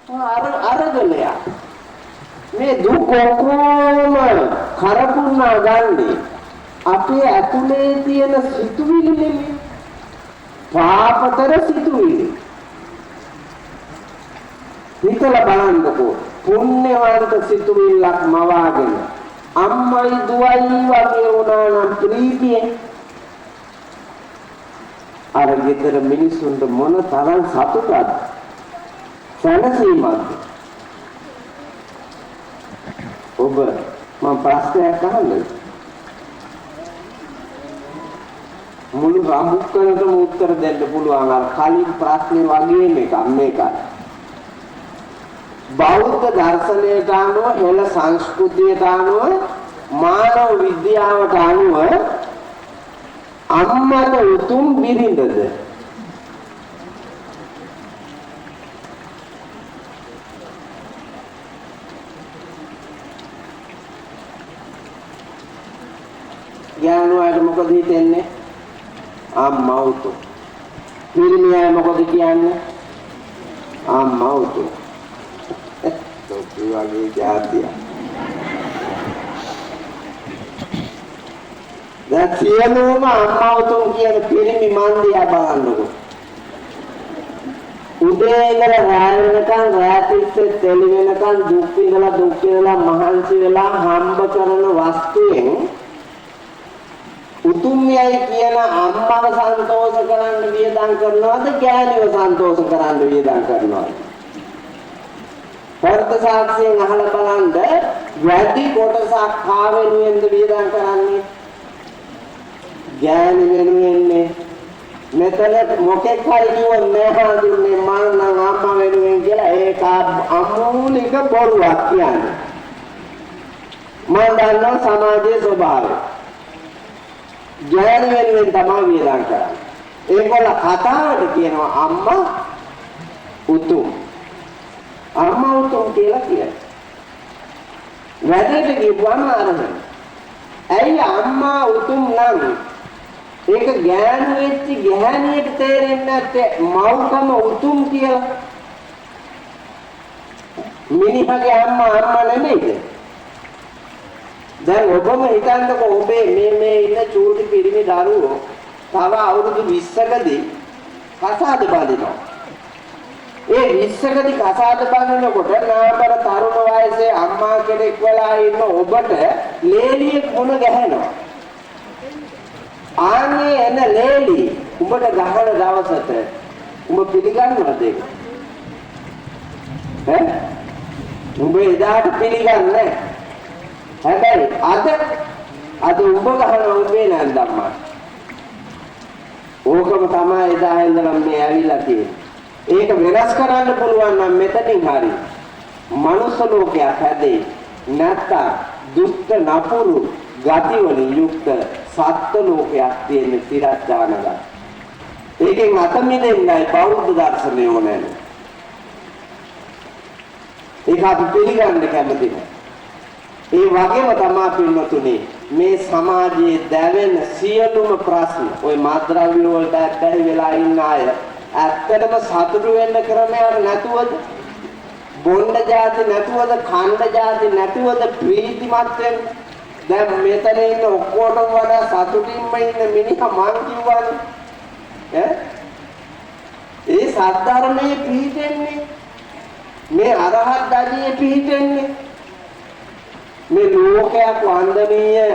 අරගලයා මේ දුක කොහොම කරපුණා ගන්නේ අපේ ඇතුලේ තියෙන සිතුවිලි නෙමෙයි පාපතර සිතුවිලි හිතලා බලන්නකෝ පුණ්‍යවන්ත සිතුවිල්ලක් මවාගෙන අම්මයි දුවයි වගේ වුණා නම් ප්‍රීතියෙන් අර ගෙදර මිනිස්සුන්ට මොන තරම් සතුටක්ද සැනසීමක්ද ඔබ මම ප්‍රශ්නයක් අහන්නේ මුළු රාමුක්කනටම උත්තර දෙන්න පුළුවන් අර කලින් ප්‍රශ්නේ වගේ මේකයි බෞද්ධ දර්ශනයට අනුව හෙළ සංස්කෘතියට අනුව මානව විද්‍යාවට අනුව අම්මට උතුම් බිරිඳද ඥානවලට මොකද හිතෙන්නේ අම්මා උතුම් පිරිමියා මොකද කියන්නේ අම්මා උතුම් වගේ જાතිය. දැන් සියලුම අම්මා උතුම් කියන පිරිමි මන්දියා බලන්නකො. උදේ ඉඳලා රාත්‍රී වෙනකන් රාත්‍රියේ තෙලි වෙනකන් දුක් විඳලා මහන්සි වෙලා හම්බ කරන වස්තුවෙන් උතුම්යයි කියන අම්මව සන්තෝෂ කරන්න වියදම් කරනවද ගෑණිව සන්තෝෂ කරන්න වියදම් කරනවද? වර්ත සාක්ෂියෙන් අහලා බලන්න වැඩි කොටසක් කා වෙනුවෙන්ද වියදම් කරන්නේ ගෑණි වෙනුවෙන්නේ මෙතන මොකෙක් හරි කිව්වොත් නෑ හඳුන්නේ මම නම් අම්මා වෙනුවෙන් කියලා ඒක අමූලික බොරුවක් කියන්නේ මම දන්නවා සමාජයේ ස්වභාවය ගෑණි වෙනුවෙන් තමයි වියදම් කරන්නේ ඒගොල්ල කතාවට කියනවා අම්මා උතුම් අම්මා උතුම් කියලා කියනවා. වැඩට ගිහුවම අරගෙන. ඇයි අම්මා උතුම් නම් ඒක ගෑනු වෙච්ච ගැහණියට තේරෙන්නේ නැත්තේ මව්කම උතුම් කියලා. මිනිහගේ අම්මා නෙමෙයිද? දැන් ඔබම හිතන්නකෝ ඔබේ මේ ඉන්න චූටි පිරිමි දරුවෝ තව අවුරුදු 20කදී කසාද බඳිනවා. ඒ 20කදී කසාද බඳිනකොට නාමර තරුණ වයසේ අම්මා කෙනෙක් වෙලා ඉන්න ඔබට ලේලියෙක් මුණ ගැහෙනවා. ආන්නේ එන ලේලි උඹට ගහන දවසට උඹ පිළිගන්නවද ඒක? උඹ එදාට පිළිගන්නේ හැබැයි අද උඹ ගහන උඹේ නේද අම්මා? ඕකම තමයි එදා ඉඳලා මේ ඇවිල්ලා තියෙන්නේ. ඒක වෙනස් කරන්න පුළුවන් නම් මෙතනින් හරි මනුස්ස ලෝකයක් හැදේ නැත්නම් දුෂ්ට නපුරු ගති වලින් යුක්ත සත්ත්ව ලෝකයක් තියෙන තිරස්දානගත. ඒකෙන් අත මිදෙන්නයි බෞද්ධ දර්ශනය ඕනේ. ඒක අපි පිළිගන්න කැමති නෑ. ඒ වගේම තමයි පින්නතුනේ මේ සමාජයේ දැවෙන සියලුම ප්‍රශ්න ওই මාත්‍රාව්‍ය වලට ඇත්තයි වෙලා ඉන්න අය ඇත්තටම සතුටු වෙන්න ක්‍රමයක් නැතුවද බොණ්ඩ જાති නැතුවද ඛණ්ඩ જાති නැතුවද ප්‍රීතිමත් වෙන්න දැන් මෙතන ඉන්න ඔක්කොටම වඩා සතුටින්ම ඉන්න මිනිහා මං කිව්වනේ ඒ සද්ධර්මයේ පිහිටෙන්නේ මේ අරහත් ධර්මයේ පිහිටෙන්නේ මේ ලෝකයක් වන්දනීය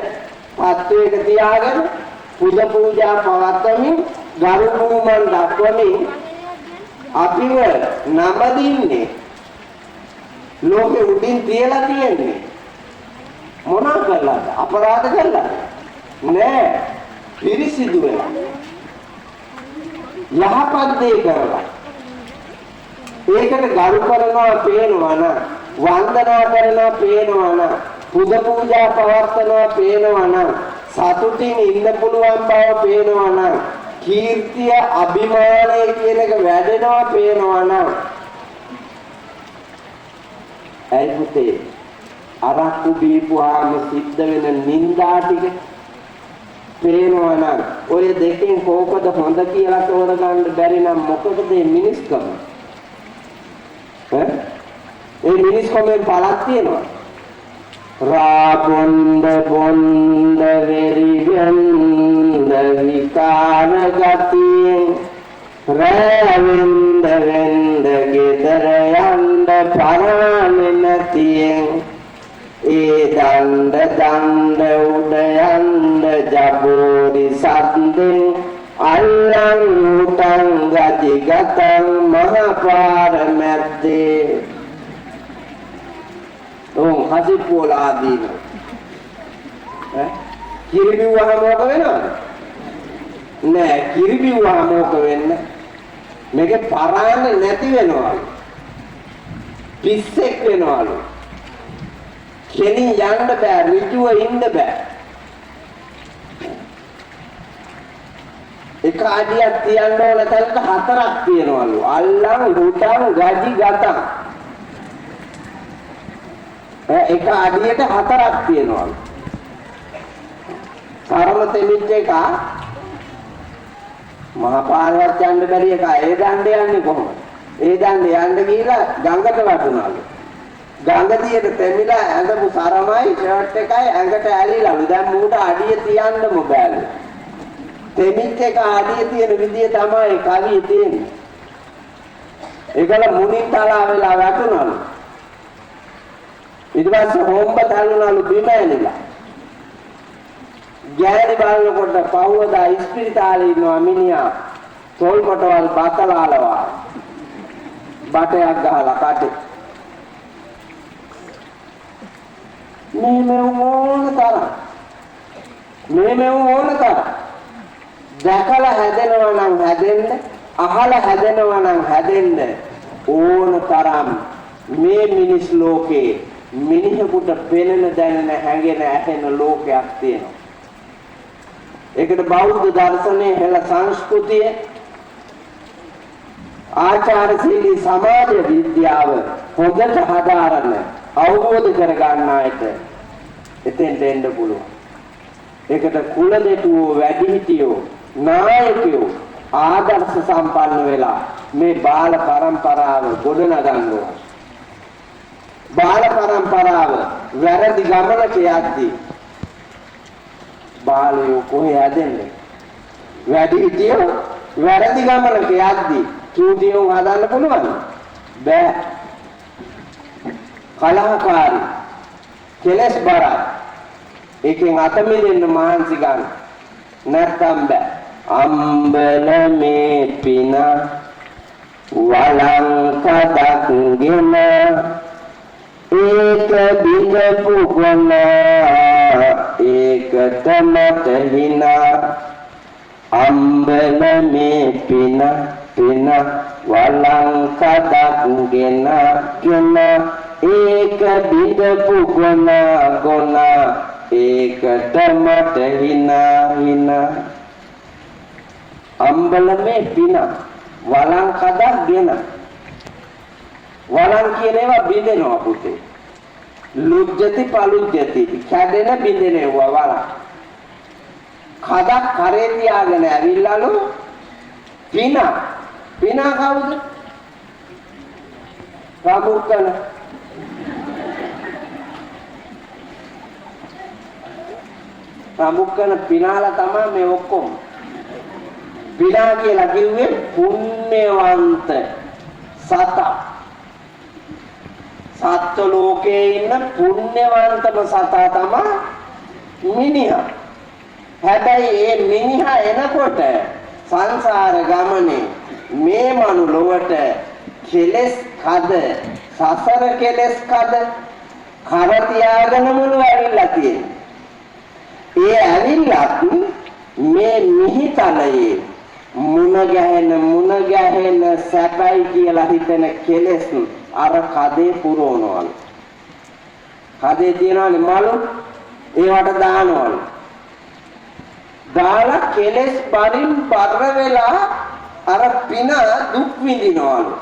පත්වයක තියාගෙන පුද පූජා පවත්වමින් ගරු බුහුමන් දක්වමින් අපිව නමදින්නේ ලෝකෙ උඩින් තියලා තියෙන්නේ මොනවා කරලාද අපරාධ කරලාද නෑ පිරිසිදු වෙලා යහපත් දේ කරලා ඒකට ගරු කරනවා පේනවා නම් වන්දනා කරනවා පේනවා නම් පුද පූජා පවත්වනවා පේනවා නම් සතුටින් ඉන්න පුළුවන් බව පේනවා නම් කීර්තිය අභිමානය කියන එක වැඩෙනවා පේනවා නම් ඇයි පුතේ අරක්කු බීපුවාම සිද්ධ වෙන නින්දා ටික පේනවා නම් ඔය දෙකෙන් කෝකද හොඳ කියලා තෝරගන්න බැරි නම් මොකද මේ මිනිස්කම මිනිස් කොමෙන් පළක් තියෙනවා. රාබොන්ද බොන්ද වෙරිවෙන්ද විකාර ගතියෙන් රැවෙන්ද වෙන්ද ගෙදර යන්න පරානේ නැතියෙන් ඒ දණ්ඩ උඩ යන්න ජබෝරි සද්දෙන් අල්ලන් උටන් ගති ගතන් මහපාර මැද්දේ හසිපෝලා දින කිරිබිව්වහම මොක වෙනවද? නෑ කිරිබිව්වහම මොක වෙන්නේ? මේකේ පරාන්නේ නැති වෙනවලු. පිස්සෙක් වෙනවලු. කෙලින් යන්න බෑ, ඍජුව ඉන්න බෑ. එක අඩියක් තියන්න ඕන තැනක හතරක් තියනවලු. අල්ලන් උටන් ගජි ගතන් එක අඩියට හතරක් තියෙනවලු. සරල තෙමිච්ච එක මහා පාරවත් යන්න බැරි එක ඒ දණ්ඩේ යන්නේ කොහොමද? ඒ දණ්ඩේ යන්න ගිහිලා ගඟට වැටුණාලු. ගඟ දිහට තෙමිලා ඇඳපු සරමයි ෂර්ට් එකයි ඇඟට ඇලිලාලු. දැන් මූට අඩිය තියන්නම බෑලු. තෙමිච්ච එක අඩිය තියෙන විදිය තමයි කවියේ තියෙන්නේ. ඒකල මුණින් තලා වෙලා වැටුණාලු. ඊට පස්සේ හොම්බ තල්ලුණලු බිම ඇනිලා. ගෑණි බලනකොට පහුවදා ඉස්පිරිතාලේ ඉන්නවා මිනිහා තොල් කොටවල් බතලාලවා. බටයක් ගහලා කටේ. මේ ඕන තරම්. දැකලා හැදෙනවා නම් හැදෙන්න, අහලා හැදෙනවා නම් හැදෙන්න ඕන තරම් මේ මිනිස් ලෝකේ මිනිහෙකුට පෙනෙන දැනෙන හැඟෙන ඇහෙන ලෝකයක් තියෙනවා. ඒකට බෞද්ධ දර්ශනයේ හෙළ සංස්කෘතිය ආචාරශීලී සමාජ විද්‍යාව හොඳට හදාරන අවබෝධ කර ගන්නායට එතෙන්ට එන්න පුළුවන්. ඒකට කුල දෙටුවෝ වැඩිහිටියෝ නායකයෝ ආදර්ශ සම්පන්න වෙලා මේ බාල පරම්පරාව ගොඩනගනවා. බාල පරම්පරාව වැරදි ගමනක යද්දී බාලයෝ කොහේ හැදෙන්නේ? වැඩිහිටියෝ වැරදි ගමනක යද්දී චූටියෝ හදන්න පුළුවන්ද? බෑ. කලහකාරී කෙලස් බරයි. ඒකෙන් අත මිදෙන්න මහන්සි ගන්න. නැත්තම් බෑ. අම්බල මේ පින වලංකඩක්ගෙන ඒක බිඳපු ගොන ඒකට මට හිනා අම්බල මේ පින වලංකඩක්ගෙන ඒක බිඳපු ගොන ඒකට මට හිනා අම්බල මේ පින වලංකඩක්ගෙන වලං කියන ඒවා බිඳෙනවා පුතේ. ලුජ්ජති පලුජ්ජති කැඩෙන බිඳෙනවා වලං. කඩක් කරේ තියාගෙන ඇවිල්ලාලු පින කවුද? රාමුක්කන. රාමුක්කන පිනාලා තමයි මේ ඔක්කොම. පිනා කියලා කිව්වේ පුණ්‍යවන්ත සතා. සත්ත්ව ලෝකයේ ඉන්න පුණ්‍යවන්තම සතා තමයි මිනිහා. හැබැයි මේ මිනිහා එනකොට සංසාර ගමනේ මේ මනු ලොවට කෙලස් කද සසර කෙලස් කද කර තියාගෙන මුළු ඇවිල්ලා තියෙන්නේ. ඒ ඇවිල්ලත් මේ මිහිතලයේ මුණ ගැහෙන සැපයි කියලා හිතන කෙලස් අර කදේ පුරවනවලු. කදේ තියනවනේ මලු ඒවට දානවලු. දාලා කෙලස් බරින් බර වෙලා අර පින දුක් විඳිනවලු.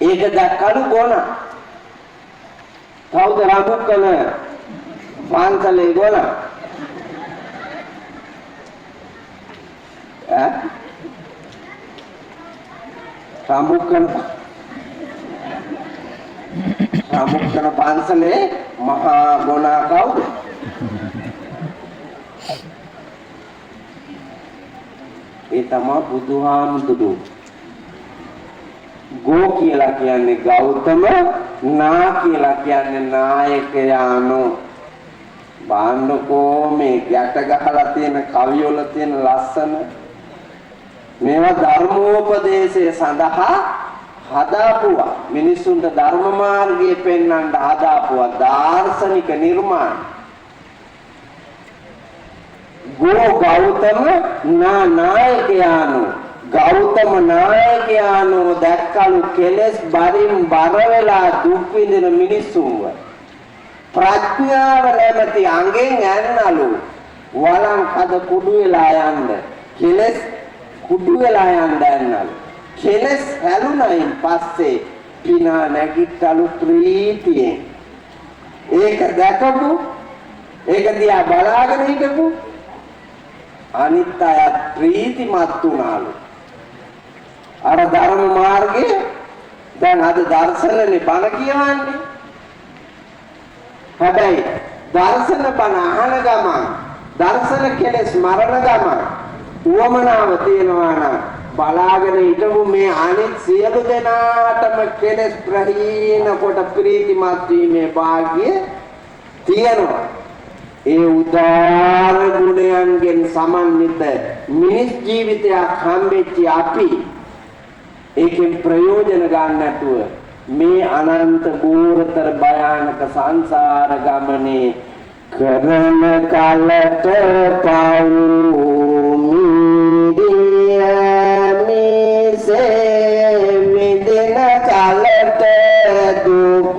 ඒක දැක්කලු ගොන. කවුද රාමුක්කන පාන්සලේ ගොන? රාමුක්කන සමුක්කන පන්සලේ මහා ගුණා කවුද? ඒ තමයි බුදුහාමුදුරුවෝ. ගෝ කියලා කියන්නේ ගෞතම, නා කියලා කියන්නේ නායකයාණෝ. බාන්නකෝ මේ ගැට ගහලා තියෙන කවිවල තියෙන ලස්සන මේවා ධර්මෝපදේශය සඳහා හදාපුවා. මිනිසුන්ට ධර්ම මාර්ගය පෙන්වන්න හදාපුවා දාර්ශනික නිර්මාණ. ගෝ ගෞතම නා නායකයාණෝ. ගෞතම නායකයාණෝ දැක්කලු කෙලස් බරින් බර වෙලා දුක් විඳින මිනිස්සුන්ව ප්‍රඥාව නැමැති අංගෙන් ඇන්නලු වලං කද කුඩු වෙලා යන්න කෙලස් කුඩු වෙලා යන්න ඇන්නලු කෙලස් හැලුණයින් පස්සේ පිනා නැගිටලු ප්‍රීතියෙන් ඒක දැකපු ඒක දිහා බලාගෙන හිටපු අනිත් අය ප්‍රීතිමත් වුණාලු. අර ධර්ම මාර්ගයේ දැන් අද දර්ශනනේ බණ කියවන්නේ. හැබැයි දර්ශන බණ අහන ගමන් දර්ශන කෙලස් මරණ ගමන් උවමනාව තියෙනවා නම් බලාගෙන හිටමු මේ අනිත් සියලු දෙනාටම කෙලස් ප්‍රහීන කොට ප්‍රීතිමත් වීමේ වාග්ය තියෙනවා. ඒ උදාර ගුණයන්ගෙන් සමන්විත මිනිස් ජීවිතයක් හම්බෙච්ච අපි ඒකෙන් ප්‍රයෝජන ගන්න නැතුව මේ අනන්ත ගෝරතර භයානක සංසාර ගමනේ කරන කලට පවුමිදියමිසේ මිදෙන කලට දුක්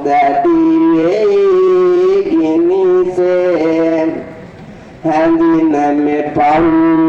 දැඩියේ ගිනිසේ හැඳින මේ පවුම